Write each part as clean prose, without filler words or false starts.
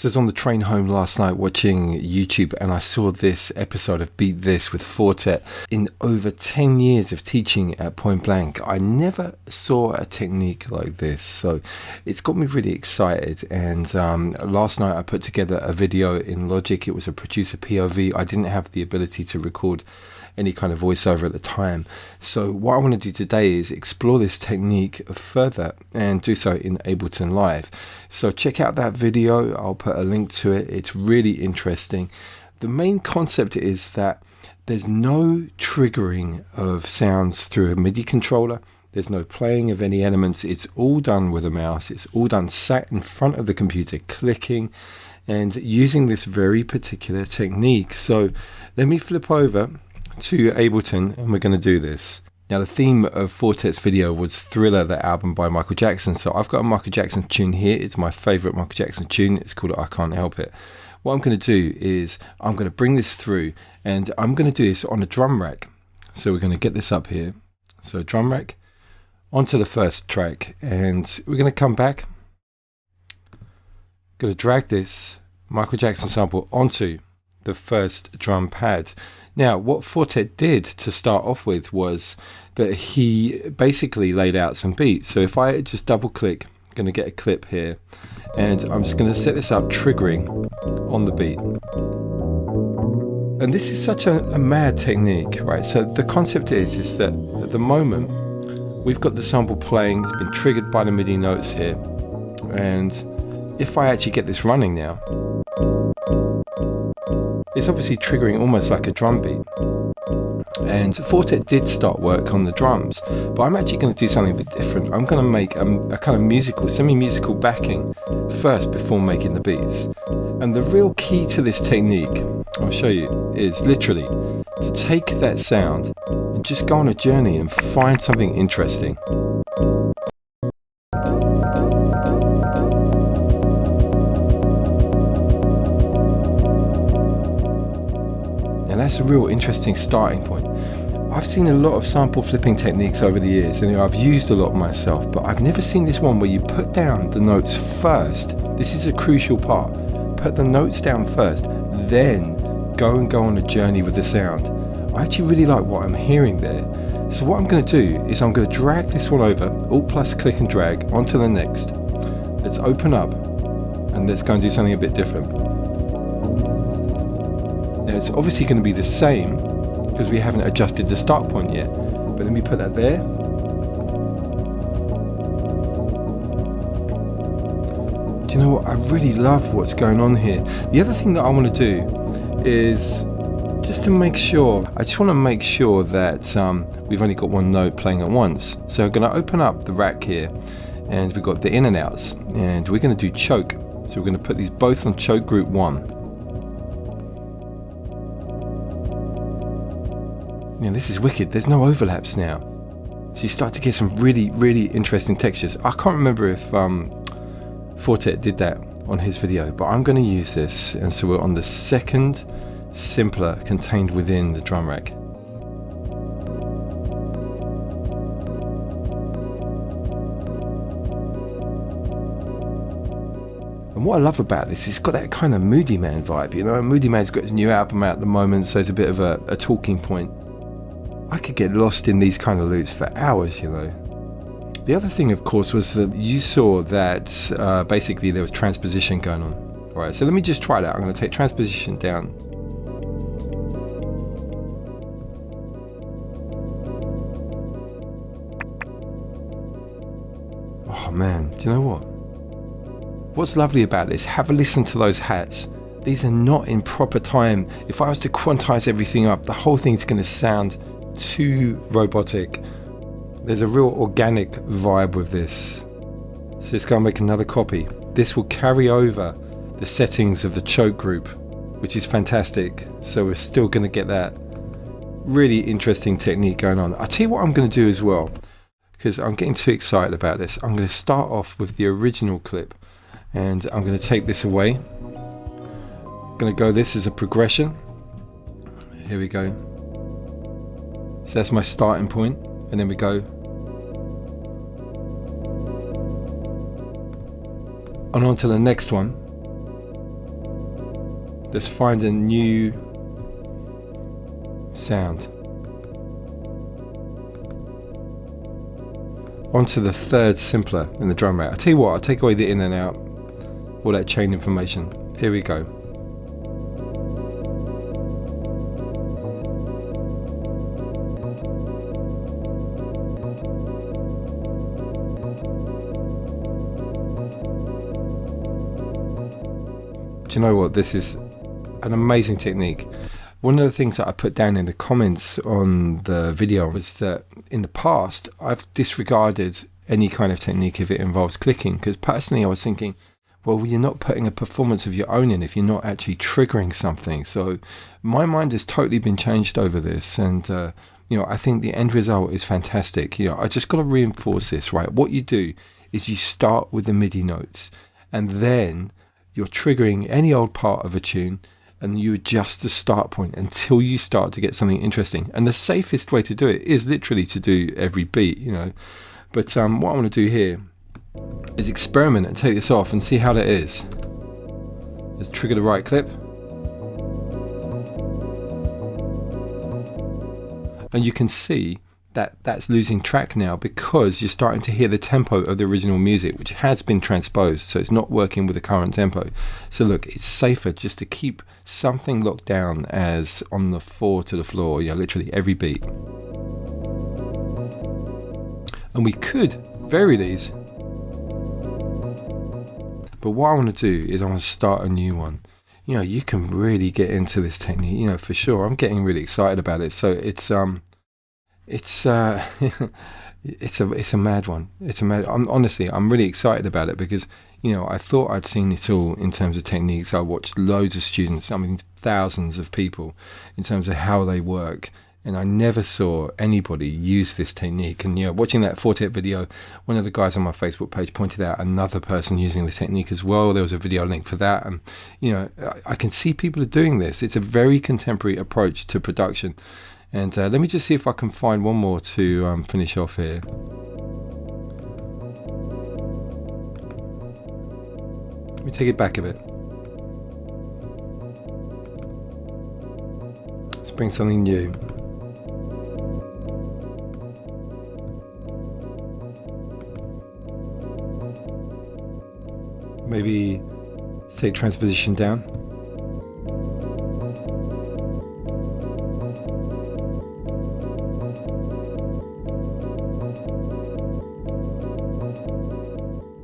So I was on the train home last night watching YouTube, and I saw this episode of Beat This with Fourtet. In over 10 years of teaching at Point Blank, I never saw a technique like this. So it's got me really excited. And last night I put together a video in Logic. It was a producer POV. I didn't have the ability to record any kind of voiceover at the time. So what I want to do today is explore this technique further and do so in Ableton Live. So check out that video. I'll put a link to it. It's really interesting. The main concept is that there's no triggering of sounds through a MIDI controller. There's no playing of any elements. It's all done with a mouse. It's all done sat in front of the computer, clicking and using this very particular technique. So let me flip over to Ableton and we're going to do this. Now the theme of Fourtet's video was Thriller, the album by Michael Jackson. So I've got a Michael Jackson tune here. It's my favorite Michael Jackson tune. It's called I Can't Help It. What I'm going to do is I'm going to bring this through and I'm going to do this on a drum rack. So we're going to get this up here. So drum rack onto the first track, and we're going to come back. Going to drag this Michael Jackson sample onto the first drum pad. Now, what Fourtet did to start off with was that he basically laid out some beats. So if I just double click, I'm going to get a clip here, and I'm just going to set this up triggering on the beat. And this is such a mad technique, right? So the concept is that at the moment, we've got the sample playing. It's been triggered by the MIDI notes here. And if I actually get this running now, it's obviously triggering almost like a drum beat. And Fourtet did start work on the drums, but I'm actually going to do something a bit different. I'm going to make a kind of musical, semi-musical backing first before making the beats. And the real key to this technique, I'll show you, is literally to take that sound and just go on a journey and find something interesting. And that's a real interesting starting point. I've seen a lot of sample flipping techniques over the years, and I've used a lot myself, but I've never seen this one where you put down the notes first. This is a crucial part. Put the notes down first, then go on a journey with the sound. I actually really like what I'm hearing there. So what I'm going to do is I'm going to drag this one over, Alt plus click and drag onto the next. Let's open up and let's go and do something a bit different. Now it's obviously going to be the same because we haven't adjusted the start point yet, but let me put that there. Do you know what? I really love what's going on here. The other thing that I want to do is just to make sure, I just want to make sure that we've only got one note playing at once. So I'm going to open up the rack here, and we've got the in and outs, and we're going to do choke. So we're going to put these both on choke group 1. Now this is wicked, there's no overlaps now. So you start to get some really, really interesting textures. I can't remember if Fourtet did that on his video, but I'm going to use this, and so we're on the second simpler contained within the drum rack. And what I love about this, it's got that kind of Moody Man vibe, you know. Moody Man's got his new album out at the moment, so it's a bit of a talking point. I could get lost in these kind of loops for hours, you know. The other thing, of course, was that you saw that basically there was transposition going on. All right, so let me just try that. I'm going to take transposition down. Oh man, do you know what? What's lovely about this, have a listen to those hats. These are not in proper time. If I was to quantize everything up, the whole thing's going to sound too robotic. There's a real organic vibe with this. So let's go and make another copy. This will carry over the settings of the choke group, which is fantastic. So we're still going to get that really interesting technique going on. I'll tell you what I'm going to do as well, because I'm getting too excited about this. I'm going to start off with the original clip, and I'm going to take this away. I'm going to go this as a progression. Here we go. So that's my starting point, and then we go and on to the next one. Let's find a new sound. Onto the third simpler in the drum rack. I'll tell you what, I'll take away the in and out, all that chain information. Here we go. Do you know what? This is an amazing technique. One of the things that I put down in the comments on the video was that in the past I've disregarded any kind of technique if it involves clicking, because personally I was thinking, well, you're not putting a performance of your own in if you're not actually triggering something. So my mind has totally been changed over this, and I think the end result is fantastic. I just got to reinforce this, right? What you do is you start with the MIDI notes, and then you're triggering any old part of a tune, and you adjust the start point until you start to get something interesting. And the safest way to do it is literally to do every beat, But what I want to do here is experiment and take this off and see how that is. Let's trigger the right clip. And you can see that that's losing track now, because you're starting to hear the tempo of the original music, which has been transposed, so it's not working with the current tempo. So look, it's safer just to keep something locked down as on the 4 to the floor, literally every beat. And we could vary these, but what I want to do is I want to start a new one. You can really get into this technique, for sure. I'm getting really excited about it. So it's it's a mad one. I'm really excited about it, because I thought I'd seen it all in terms of techniques. I watched loads of students, thousands of people, in terms of how they work, and I never saw anybody use this technique. And watching that Fourtet video, one of the guys on my Facebook page pointed out another person using the technique as well. There was a video link for that, and I can see people are doing this. It's a very contemporary approach to production. And let me just see if I can find one more to finish off here. Let me take it back a bit. Let's bring something new. Maybe take transposition down.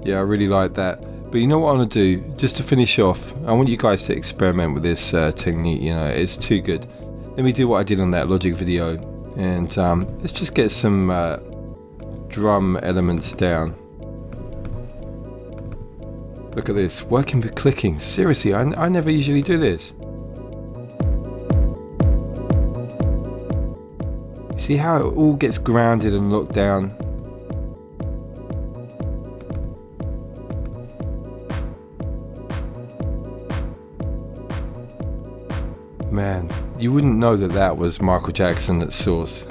Yeah, I really like that. But you know what I want to do? Just to finish off, I want you guys to experiment with this technique. It's too good. Let me do what I did on that Logic video, and let's just get some drum elements down. Look at this, working with clicking. Seriously, I never usually do this. See how it all gets grounded and locked down? Man, you wouldn't know that was Michael Jackson at source.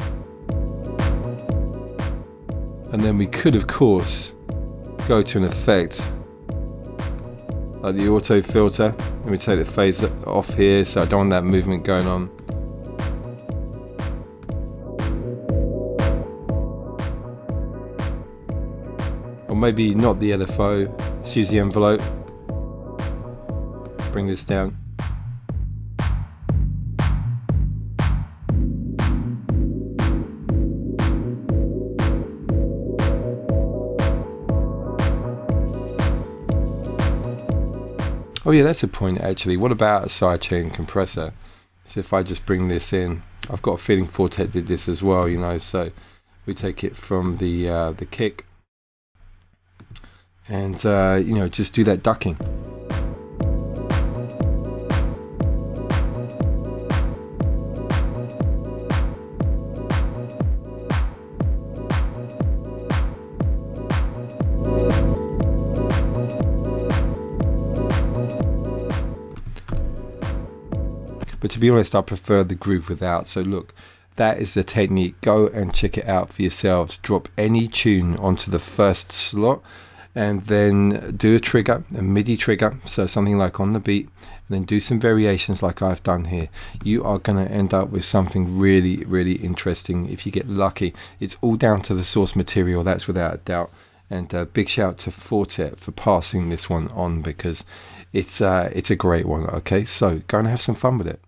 And then we could, of course, go to an effect like the auto filter. Let me take the phase off here, so I don't want that movement going on. Or maybe not the LFO, let's use the envelope. Bring this down. Oh yeah, that's a point actually. What about a sidechain compressor? So if I just bring this in, I've got a feeling Fourtet did this as well, so we take it from the kick and just do that ducking. But to be honest, I prefer the groove without. So look, that is the technique. Go and check it out for yourselves. Drop any tune onto the first slot, and then do a trigger, a MIDI trigger, so something like on the beat, and then do some variations like I've done here, you are going to end up with something really, really interesting if you get lucky. It's all down to the source material, that's without a doubt. And big shout out to Fourtet for passing this one on, because it's a great one. Okay, so go and have some fun with it.